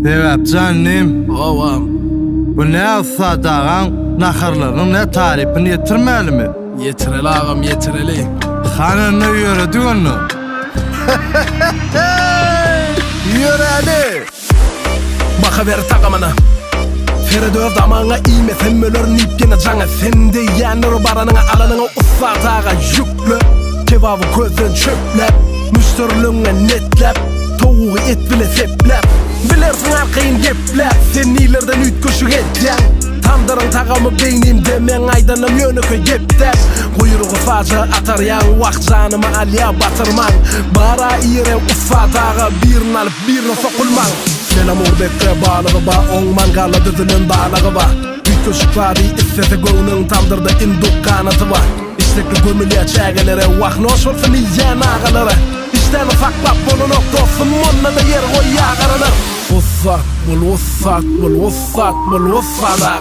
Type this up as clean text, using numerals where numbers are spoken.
Evet canım. Ovam. Bu ne usadağın naharlığın ne tarifini yetirmeli mi? Yetireli ağam yetireli. Hanını yürüdü onu. Yürüdü. Baka ver takamana. Feridör damağına iyime femmölör nipkene cana. Sende yanır baranına alanına usadağa yüklü. Cevabı közden çöplep. Müştörlüğüne netlep. Toğuğu et bile seplep. Bilersin arkayın geplep. Sen nilerden ütköşü etken. Tandırın tağamı beynim demen aydanım yönükü geptep. Kuyruğu facı atar yan vakt canımı alya batırman. Bara ire ufadağa birini alıp birini sokulman. Selam urbette bağlığı ba, onman gala düzünün bağlığı ba. Ütköşük vari istese göğünün tandırdı induk kanatı ba. İstekli gömülüye çegelere vak noşolsun izleyen ağaları. İşten ufaklap bunu noktosun munna da yer koy yağarılır. Ussat, bul ussat, bul ussat, bul ussat ağa.